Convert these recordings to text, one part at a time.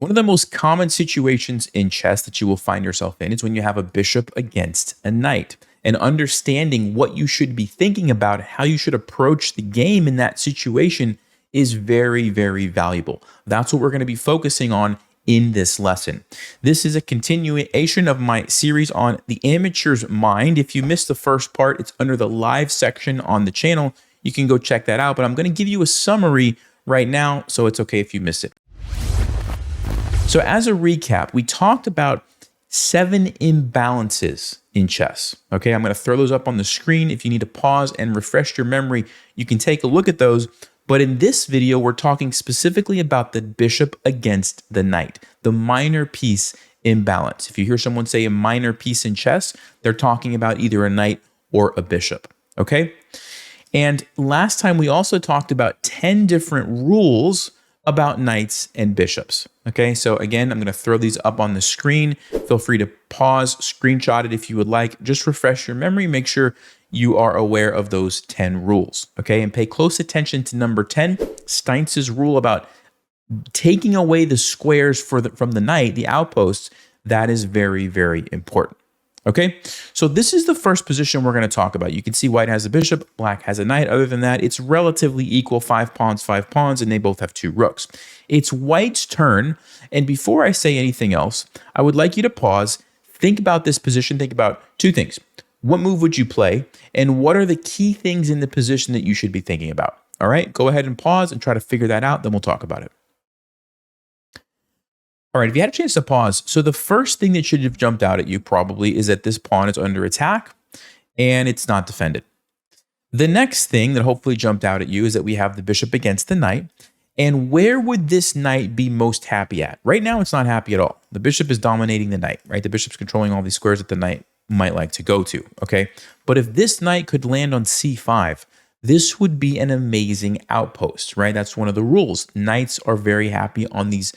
One of the most common situations in chess that you will find yourself in is when you have a bishop against a knight. And understanding what you should be thinking about, how you should approach the game in that situation is very, very valuable. That's what we're going to be focusing on in this lesson. This is a continuation of my series on the amateur's mind. If you missed the first part, it's under the live section on the channel. You can go check that out, but I'm going to give you a summary right now, so it's okay if you miss it. So as a recap, we talked about 7 imbalances in chess. Okay, I'm going to throw those up on the screen. If you need to pause and refresh your memory, you can take a look at those. But in this video, we're talking specifically about the bishop against the knight, the minor piece imbalance. If you hear someone say a minor piece in chess, they're talking about either a knight or a bishop. Okay, and last time we also talked about 10 different rules about knights and bishops. Okay, so again, I'm going to throw these up on the screen. Feel free to pause, screenshot it if you would like. Just refresh your memory. Make sure you are aware of those 10 rules. Okay, and pay close attention to number 10, Steinz's rule about taking away the squares from the knight, the outposts. That is very, very important. Okay, so this is the first position we're going to talk about. You can see white has a bishop, black has a knight. Other than that, it's relatively equal, 5 pawns, and they both have 2 rooks. It's white's turn, and before I say anything else, I would like you to pause, think about this position, think about 2 things. What move would you play, and what are the key things in the position that you should be thinking about? All right, go ahead and pause and try to figure that out, then we'll talk about it. All right, if you had a chance to pause, so the first thing that should have jumped out at you probably is that this pawn is under attack and it's not defended. The next thing that hopefully jumped out at you is that we have the bishop against the knight. And where would this knight be most happy at? Right now, it's not happy at all. The bishop is dominating the knight, right? The bishop's controlling all these squares that the knight might like to go to, okay? But if this knight could land on c5, this would be an amazing outpost, right? That's one of the rules. Knights are very happy on these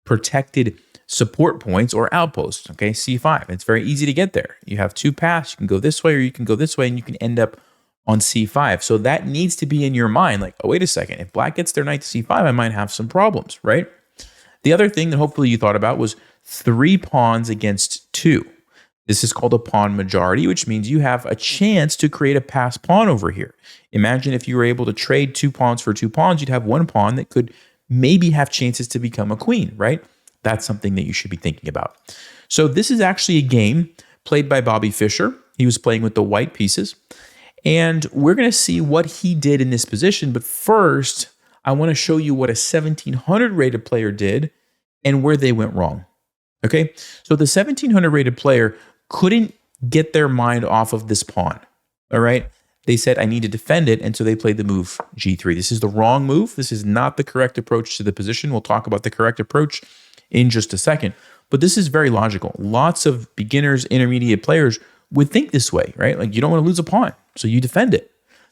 protected support points or outposts, okay? c5, it's very easy to get there. You have 2 paths, you can go this way or you can go this way and you can end up on c5. So that needs to be in your mind, like, oh, wait a second, if black gets their knight to c5, I might have some problems, right? The other thing that hopefully you thought about was 3 pawns against 2. This is called a pawn majority, which means you have a chance to create a passed pawn over here. Imagine if you were able to trade 2 pawns for 2 pawns, you'd have 1 pawn that could maybe have chances to become a queen, right? That's something that you should be thinking about. So this is actually a game played by Bobby Fischer. He was playing with the white pieces. And we're going to see what he did in this position. But first, I want to show you what a 1700 rated player did and where they went wrong. Okay, so the 1700 rated player couldn't get their mind off of this pawn. All right. They said, I need to defend it, and so they played the move g3. This is the wrong move. This is not the correct approach to the position. We'll talk about the correct approach in just a second, but this is very logical. Lots of beginners, intermediate players would think this way, right? Like, you don't want to lose a pawn, so you defend it.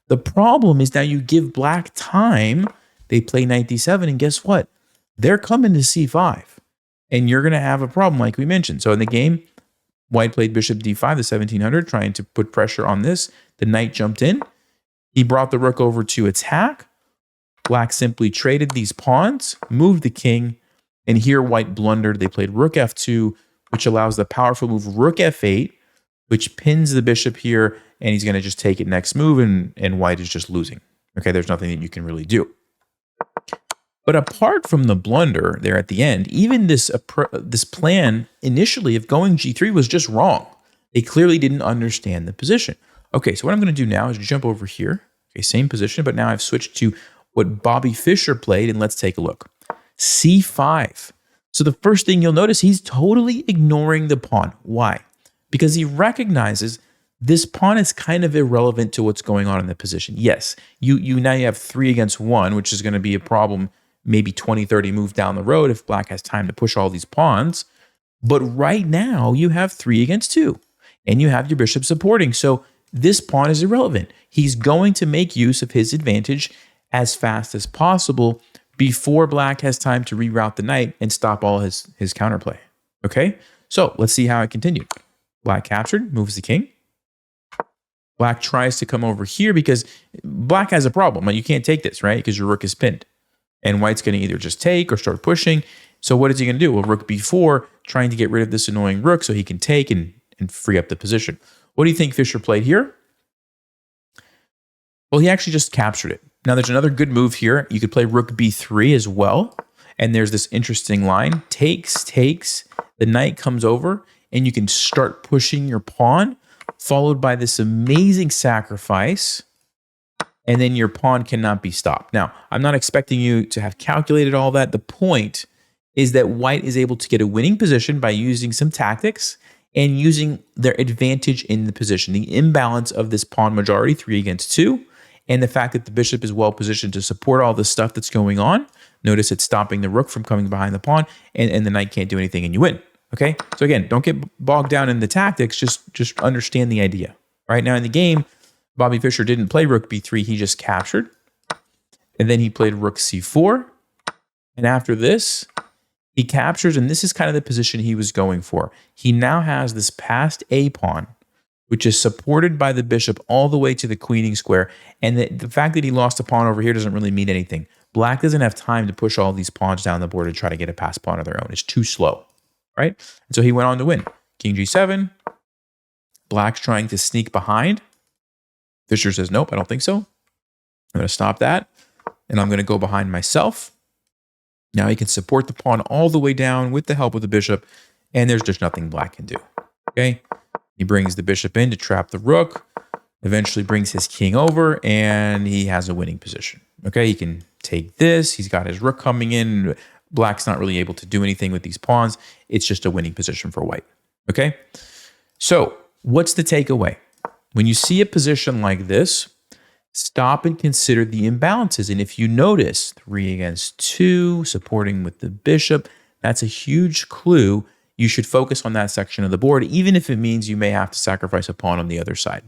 The problem is now you give black time. They play knight d7, and guess what? They're coming to c5, and you're going to have a problem like we mentioned. So in the game, white played bishop d5, the 1700, trying to put pressure on this. The knight jumped in. He brought the rook over to attack. Black simply traded these pawns, moved the king, and here white blundered. They played rook f2, which allows the powerful move rook f8, which pins the bishop here, and he's going to just take it next move, and white is just losing. Okay, there's nothing that you can really do. But apart from the blunder there at the end, even this plan initially of going g3 was just wrong. They clearly didn't understand the position. Okay, so what I'm going to do now is jump over here. Okay, same position, but now I've switched to what Bobby Fischer played, and let's take a look. c5. So the first thing you'll notice, he's totally ignoring the pawn. Why? Because he recognizes this pawn is kind of irrelevant to what's going on in the position. Yes, you now you have 3 against 1, which is going to be a problem maybe 20, 30 moves down the road if black has time to push all these pawns. But right now, you have 3 against 2, and you have your bishop supporting. So this pawn is irrelevant. He's going to make use of his advantage as fast as possible before black has time to reroute the knight and stop all his counterplay. Okay, so let's see how it continued. Black captured, moves the king. Black tries to come over here because black has a problem. You can't take this, right? Because your rook is pinned. And white's going to either just take or start pushing. So what is he going to do? Well, rook b4, trying to get rid of this annoying rook so he can take and free up the position. What do you think Fischer played here? Well, he actually just captured it. Now, there's another good move here. You could play rook b3 as well. And there's this interesting line. Takes, takes. The knight comes over, and you can start pushing your pawn, followed by this amazing sacrifice. And then your pawn cannot be stopped. Now, I'm not expecting you to have calculated all that. The point is that white is able to get a winning position by using some tactics and using their advantage in the position. The imbalance of this pawn majority, 3 against 2, and the fact that the bishop is well positioned to support all the stuff that's going on. Notice it's stopping the rook from coming behind the pawn, and the knight can't do anything, and you win. Okay? So again, don't get bogged down in the tactics. Just understand the idea. Right now in the game, Bobby Fischer didn't play rook b3. He just captured. And then he played rook c4. And after this, he captures, and this is kind of the position he was going for. He now has this passed A pawn, which is supported by the bishop all the way to the queening square. And the fact that he lost a pawn over here doesn't really mean anything. Black doesn't have time to push all these pawns down the board and try to get a passed pawn of their own. It's too slow, right? And so he went on to win. King g7. Black's trying to sneak behind. Fischer says, nope, I don't think so. I'm going to stop that, and I'm going to go behind myself. Now he can support the pawn all the way down with the help of the bishop, and there's just nothing black can do. Okay? He brings the bishop in to trap the rook, eventually brings his king over, and he has a winning position. Okay? He can take this. He's got his rook coming in. Black's not really able to do anything with these pawns. It's just a winning position for white. Okay? So, what's the takeaway? When you see a position like this, stop and consider the imbalances. And if you notice 3 against 2, supporting with the bishop, that's a huge clue. You should focus on that section of the board, even if it means you may have to sacrifice a pawn on the other side.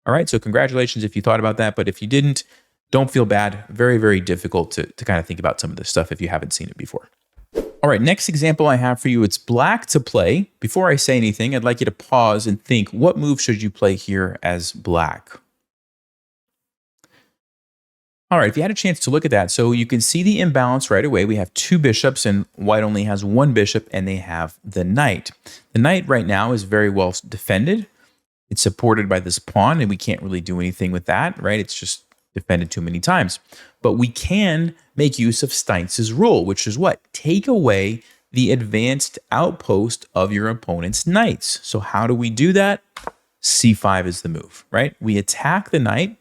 All right, so congratulations if you thought about that, but if you didn't, don't feel bad. Very, very difficult to kind of think about some of this stuff if you haven't seen it before. All right, next example I have for you, it's black to play. Before I say anything, I'd like you to pause and think, what move should you play here as black? All right, if you had a chance to look at that, so you can see the imbalance right away. We have 2 bishops, and white only has 1 bishop, and they have the knight. The knight right now is very well defended. It's supported by this pawn, and we can't really do anything with that, right? It's just defended too many times. But we can make use of Steintz's rule, which is what? Take away the advanced outpost of your opponent's knights. So how do we do that? C5 is the move, right? We attack the knight,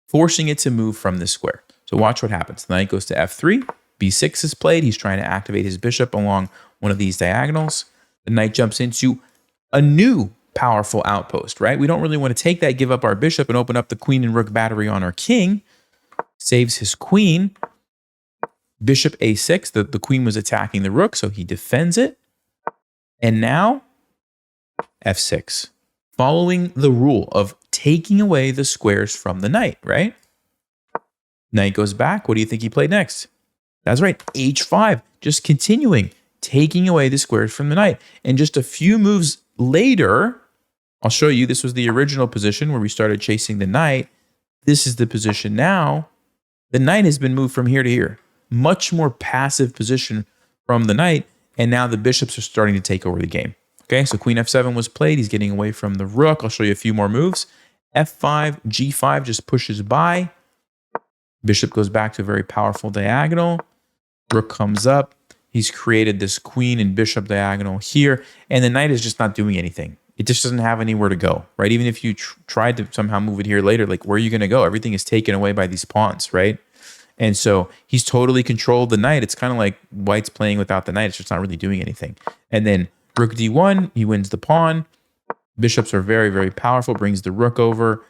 forcing it to move from the square. So watch what happens. The knight goes to f3, b6 is played. He's trying to activate his bishop along one of these diagonals. The knight jumps into a new powerful outpost, right? We don't really want to take that, give up our bishop, and open up the queen and rook battery on our king. Saves his queen. Bishop a6, the queen was attacking the rook, so he defends it. And now, f6. Following the rule of taking away the squares from the knight, right? Knight goes back. What do you think he played next? That's right, h5. Just continuing, taking away the squares from the knight. And just a few moves later, I'll show you, this was the original position where we started chasing the knight. This is the position now. The knight has been moved from here to here. Much more passive position from the knight, and now the bishops are starting to take over the game. Okay, so queen f7 was played. He's getting away from the rook. I'll show you a few more moves. f5, g5 just pushes by. Bishop goes back to a very powerful diagonal. Rook comes up. He's created this queen and bishop diagonal here, and the knight is just not doing anything. It just doesn't have anywhere to go, right? Even if you tried to somehow move it here later, like where are you going to go? Everything is taken away by these pawns, right? And so he's totally controlled the knight. It's kind of like white's playing without the knight. It's just not really doing anything. And then rook d1, he wins the pawn. Bishops are very, very powerful, brings the rook over,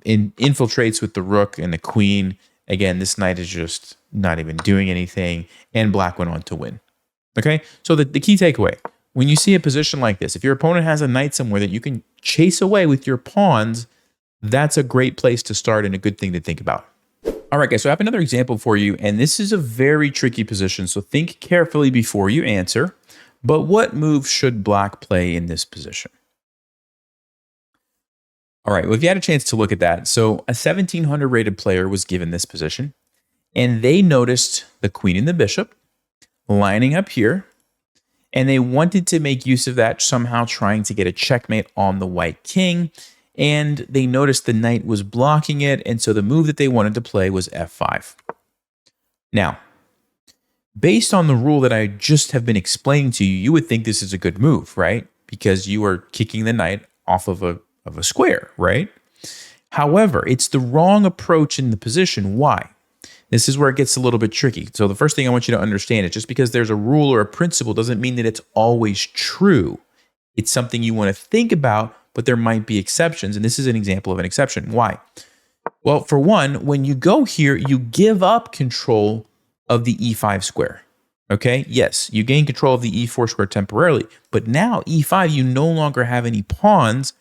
infiltrates with the rook and the queen. Again, this knight is just not even doing anything, and black went on to win. Okay, so the key takeaway, when you see a position like this, if your opponent has a knight somewhere that you can chase away with your pawns, that's a great place to start and a good thing to think about. All right, guys, so I have another example for you, and this is a very tricky position, so think carefully before you answer. But what move should black play in this position? All right, well, if you had a chance to look at that, so a 1700 rated player was given this position, and they noticed the queen and the bishop. lining up here, and they wanted to make use of that, somehow trying to get a checkmate on the white king. And they noticed the knight was blocking it, and so the move that they wanted to play was f5. Now, based on the rule that I just have been explaining to you, you would think this is a good move, right? Because you are kicking the knight off of a square, right? However, it's the wrong approach in the position. Why? This is where it gets a little bit tricky. So the first thing I want you to understand is just because there's a rule or a principle doesn't mean that it's always true. It's something you want to think about, but there might be exceptions. And this is an example of an exception. Why? Well, for one, when you go here, you give up control of the e5 square. Okay, yes, you gain control of the e4 square temporarily, but now e5, you no longer have any pawns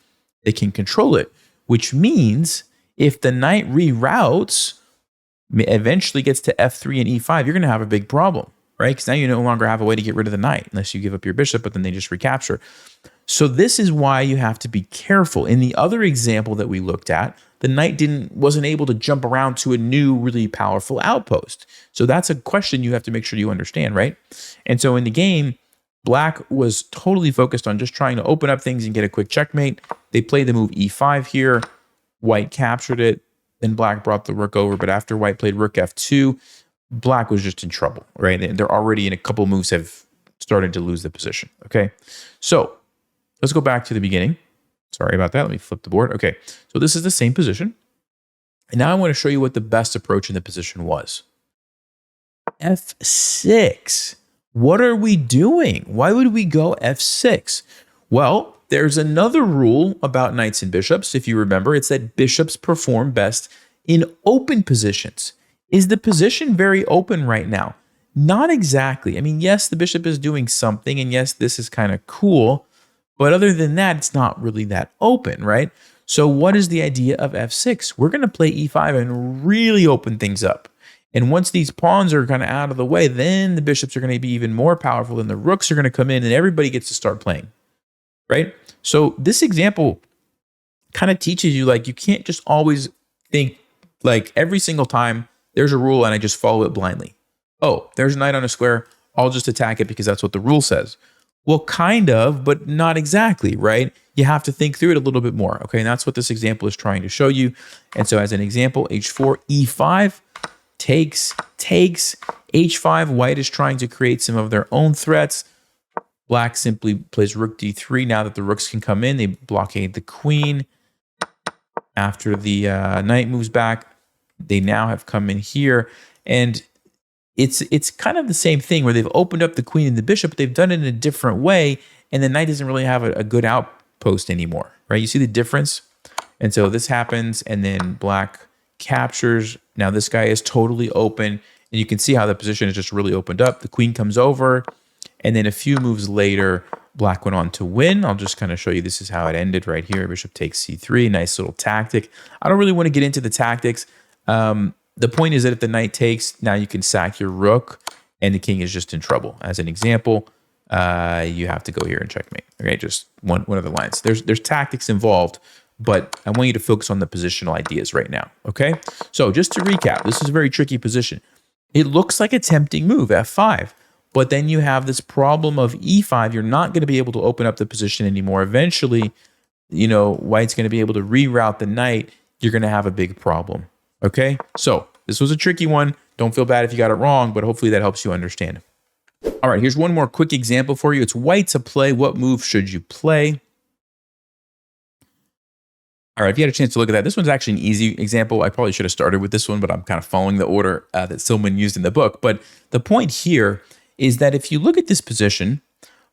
that can control it, which means if the knight reroutes, eventually gets to f3 and e5, you're going to have a big problem, right? Because now you no longer have a way to get rid of the knight unless you give up your bishop, but then they just recapture. So this is why you have to be careful. In the other example that we looked at, the knight wasn't able to jump around to a new really powerful outpost. So that's a question you have to make sure you understand, right? And so in the game, black was totally focused on just trying to open up things and get a quick checkmate. They played the move e5 here. White captured it. Then black brought the rook over. But after white played rook f2, black was just in trouble, right? They're already in a couple moves have started to lose the position, okay? So let's go back to the beginning. Sorry about that. Let me flip the board. Okay, so this is the same position. And now I want to show you what the best approach in the position was. f6. What are we doing? Why would we go f6? Well, there's another rule about knights and bishops. If you remember, it's that bishops perform best in open positions. Is the position very open right now? Not exactly. I mean, yes, the bishop is doing something, and yes, this is kind of cool. But other than that, it's not really that open, right? So what is the idea of f6? We're going to play e5 and really open things up. And once these pawns are kind of out of the way, then the bishops are going to be even more powerful, and the rooks are going to come in, and everybody gets to start playing, right? So this example kind of teaches you, like, you can't just always think, like, every single time there's a rule and I just follow it blindly. Oh, there's a knight on a square. I'll just attack it because that's what the rule says. Well, kind of, but not exactly, right? You have to think through it a little bit more, okay? And that's what this example is trying to show you. And so as an example, h4, e5, takes, h5, white is trying to create some of their own threats. Black simply plays rook d3. Now that the rooks can come in, they blockade the queen. After the knight moves back, they now have come in here. And it's kind of the same thing where they've opened up the queen and the bishop, but they've done it in a different way, and the knight doesn't really have a good outpost anymore, right? You see the difference? And so this happens, and then black captures. Now this guy is totally open, and you can see how the position is just really opened up. The queen comes over, and then a few moves later, black went on to win. I'll just kind of show you this is how it ended right here. Bishop takes c3, nice little tactic. I don't really want to get into the tactics. The point is that if the knight takes, now you can sack your rook, and the king is just in trouble. As an example, you have to go here and checkmate. Okay, just one of the lines. There's tactics involved, but I want you to focus on the positional ideas right now. Okay, so just to recap, this is a very tricky position. It looks like a tempting move, f5, but then you have this problem of e5. You're not going to be able to open up the position anymore. Eventually, you know, white's going to be able to reroute the knight. You're going to have a big problem. Okay, so this was a tricky one. Don't feel bad if you got it wrong, but hopefully that helps you understand. All right, here's one more quick example for you. It's white to play. What move should you play? All right, if you had a chance to look at that, this one's actually an easy example. I probably should have started with this one, but I'm kind of following the order that Silman used in the book. But the point here is that if you look at this position,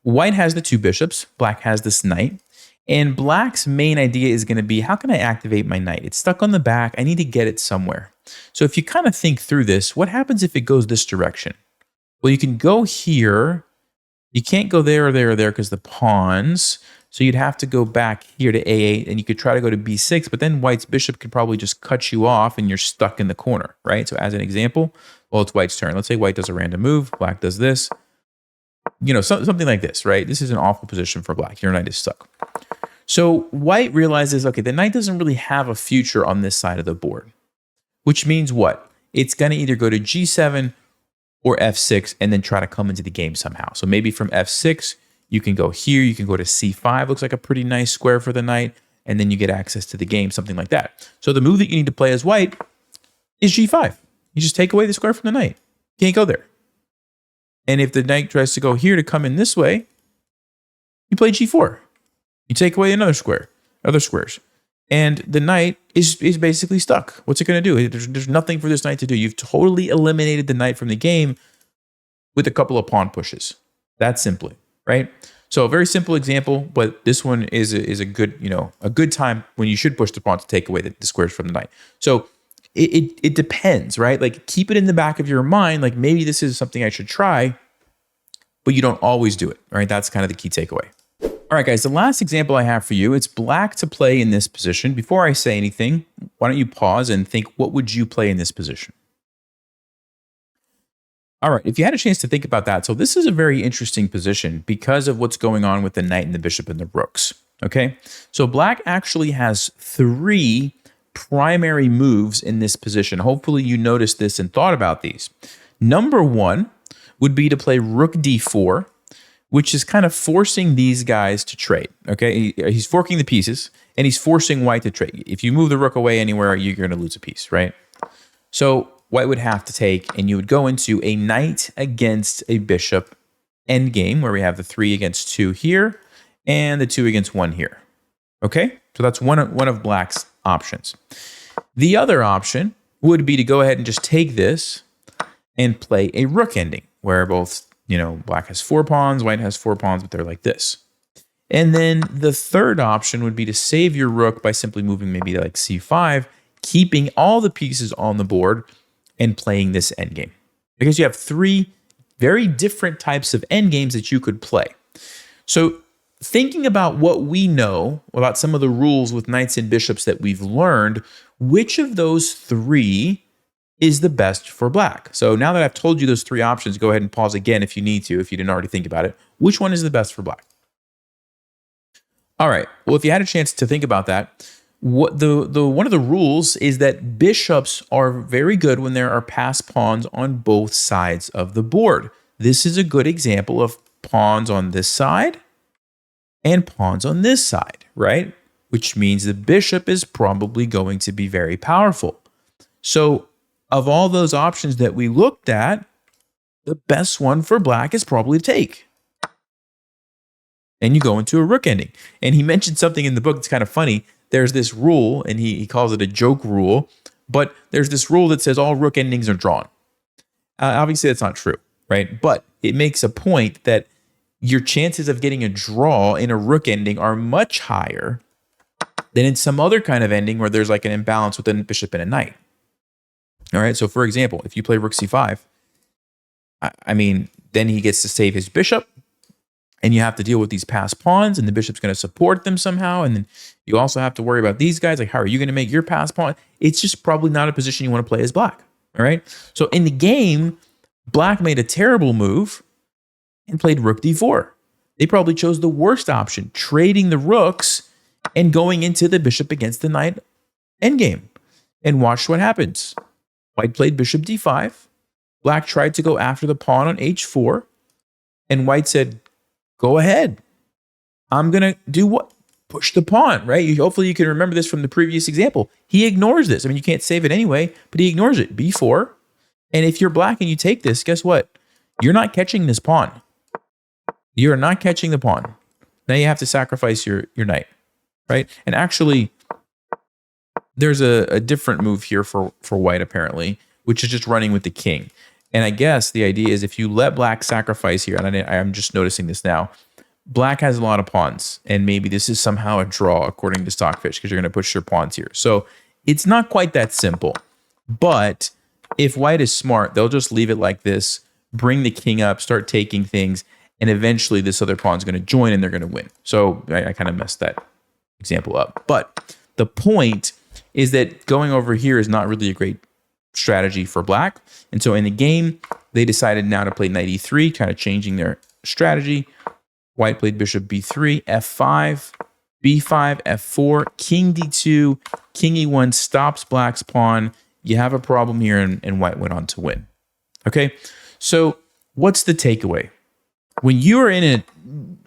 white has the two bishops, black has this knight. And black's main idea is going to be, how can I activate my knight? It's stuck on the back. I need to get it somewhere. So if you kind of think through this, what happens if it goes this direction? Well, you can go here. You can't go there or there or there because the pawns. So you'd have to go back here to a8, and you could try to go to b6, but then white's bishop could probably just cut you off, and you're stuck in the corner, right? So as an example, well, it's white's turn. Let's say white does a random move. Black does this. You know, something like this, right? This is an awful position for black. Your knight is stuck. So white realizes, okay, the knight doesn't really have a future on this side of the board, which means what? It's going to either go to g7 or f6 and then try to come into the game somehow. So maybe from f6, you can go here, you can go to c5, looks like a pretty nice square for the knight, and then you get access to the game, something like that. So the move that you need to play as white is g5. You just take away the square from the knight. You can't go there. And if the knight tries to go here to come in this way, you play g4. You take away another square, other squares. And the knight is basically stuck. What's it going to do? There's nothing for this knight to do. You've totally eliminated the knight from the game with a couple of pawn pushes. That simply, right? So a very simple example, but this one is a good, a good time when you should push the pawn to take away the squares from the knight. So it depends, right? Like keep it in the back of your mind, like maybe this is something I should try, but you don't always do it, right? That's kind of the key takeaway. All right, guys, the last example I have for you, it's black to play in this position. Before I say anything, why don't you pause and think, what would you play in this position? All right, if you had a chance to think about that, so this is a very interesting position because of what's going on with the knight and the bishop and the rooks, okay? So black actually has 3 primary moves in this position. Hopefully you noticed this and thought about these. Number 1 would be to play rook d4, which is kind of forcing these guys to trade, okay? He's forking the pieces, and he's forcing white to trade. If you move the rook away anywhere, you're going to lose a piece, right? So white would have to take, and you would go into a knight against a bishop endgame, where we have the 3 against 2 here, and the 2 against 1 here, okay? So that's one of black's options. The other option would be to go ahead and just take this and play a rook ending, where both black has 4 pawns, white has 4 pawns, but they're like this. And then the third option would be to save your rook by simply moving maybe to like c5, keeping all the pieces on the board and playing this endgame. Because you have 3 very different types of endgames that you could play. So thinking about what we know about some of the rules with knights and bishops that we've learned, which of those 3 is the best for black? So now that I've told you those 3 options, go ahead and pause again if you need to, if you didn't already think about it. Which one is the best for black? All right, well, if you had a chance to think about that, what one of the rules is that bishops are very good when there are passed pawns on both sides of the board. This is a good example of pawns on this side and pawns on this side, right? Which means the bishop is probably going to be very powerful. So of all those options that we looked at, the best one for black is probably to take. And you go into a rook ending. And he mentioned something in the book that's kind of funny. There's this rule, and he calls it a joke rule, but there's this rule that says all rook endings are drawn. Obviously, that's not true, right? But it makes a point that your chances of getting a draw in a rook ending are much higher than in some other kind of ending where there's like an imbalance with a bishop and a knight. All right, so for example, if you play rook c5, then he gets to save his bishop, and you have to deal with these passed pawns, and the bishop's going to support them somehow, and then you also have to worry about these guys, like how are you going to make your passed pawn? It's just probably not a position you want to play as black, all right? So in the game, black made a terrible move and played rook d4. They probably chose the worst option, trading the rooks and going into the bishop against the knight endgame. And watch what happens. White played bishop d5. Black tried to go after the pawn on h4. And white said, go ahead. I'm going to do what? Push the pawn, right? Hopefully you can remember this from the previous example. He ignores this. I mean, you can't save it anyway, but he ignores it. b4. And if you're black and you take this, guess what? You're not catching this pawn. You're not catching the pawn. Now you have to sacrifice your knight, right? And actually, there's a different move here for white, apparently, which is just running with the king. And I guess the idea is if you let black sacrifice here, and I'm just noticing this now, black has a lot of pawns, and maybe this is somehow a draw according to Stockfish because you're going to push your pawns here. So it's not quite that simple. But if white is smart, they'll just leave it like this, bring the king up, start taking things, and eventually this other pawn is going to join and they're going to win. So I kind of messed that example up. But the point is that going over here is not really a great strategy for black. And so in the game, they decided now to play knight e3, kind of changing their strategy. White played bishop b3, f5, b5, f4, king d2, king e1 stops black's pawn. You have a problem here, and white went on to win. Okay, So what's the takeaway? When you are in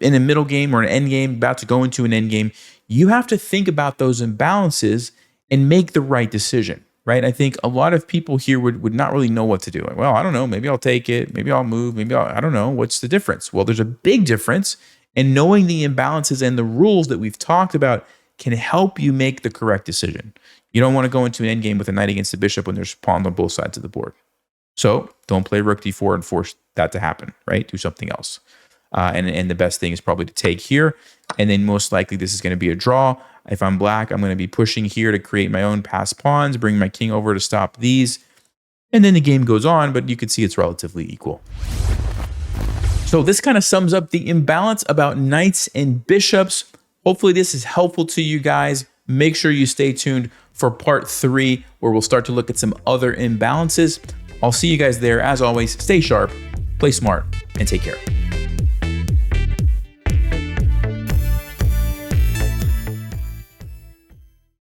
a middle game or an end game, about to go into an end game, you have to think about those imbalances and make the right decision, right? I think a lot of people here would not really know what to do. Like, well, I don't know. Maybe I'll take it. Maybe I'll move. I don't know. What's the difference? Well, there's a big difference. And knowing the imbalances and the rules that we've talked about can help you make the correct decision. You don't want to go into an end game with a knight against the bishop when there's pawns on both sides of the board. So don't play rook d4 and force that to happen, right? Do something else. And the best thing is probably to take here. And then most likely this is going to be a draw. If I'm black, I'm going to be pushing here to create my own passed pawns, bring my king over to stop these. And then the game goes on, but you can see it's relatively equal. So this kind of sums up the imbalance about knights and bishops. Hopefully this is helpful to you guys. Make sure you stay tuned for part 3, where we'll start to look at some other imbalances. I'll see you guys there. As always, stay sharp, play smart, and take care.